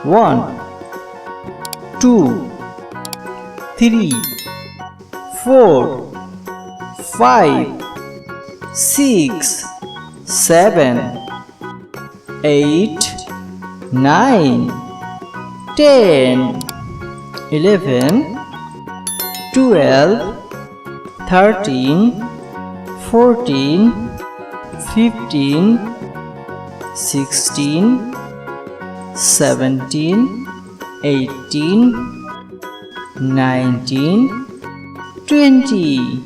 1 2 3 4 5 6 7 8 9 10 11 12 13 14 15 16 17 18 19 20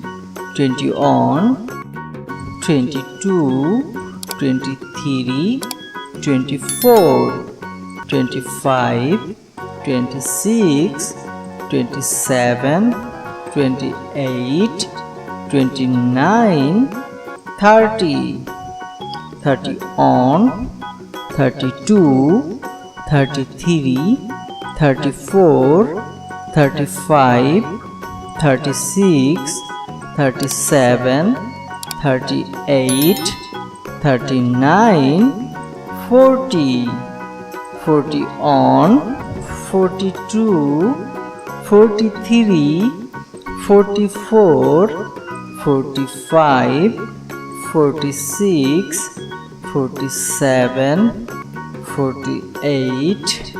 20 on 22 23 24 25 26 27 28 29 30 30 on 32 33 34 35 36 37 38 39 40 40 on 42 43 44 45 46 47 48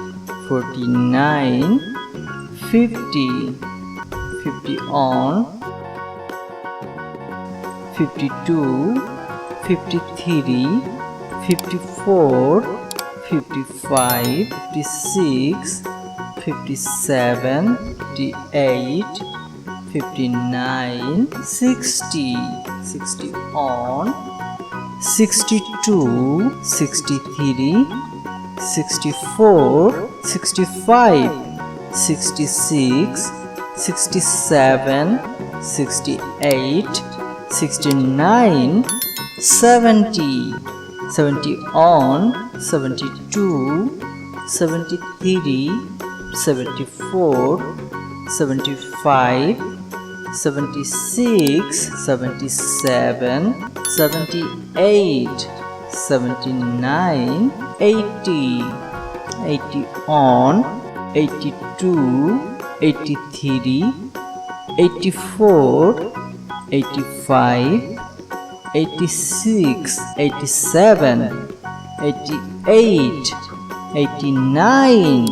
49 50 50 on 52 53 54 55 56 57 58 59 60 60 on 62 63 64 65 66 67 68 69 70 70 on 72 73 74 75 76 77 78 79 80 80 on 82 83 84 85 86 87 88 89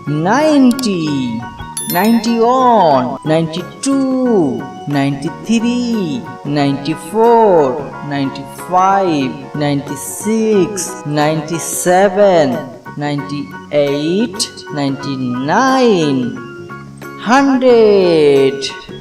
90 90 on 92 93 94 95 96 97 98 99 100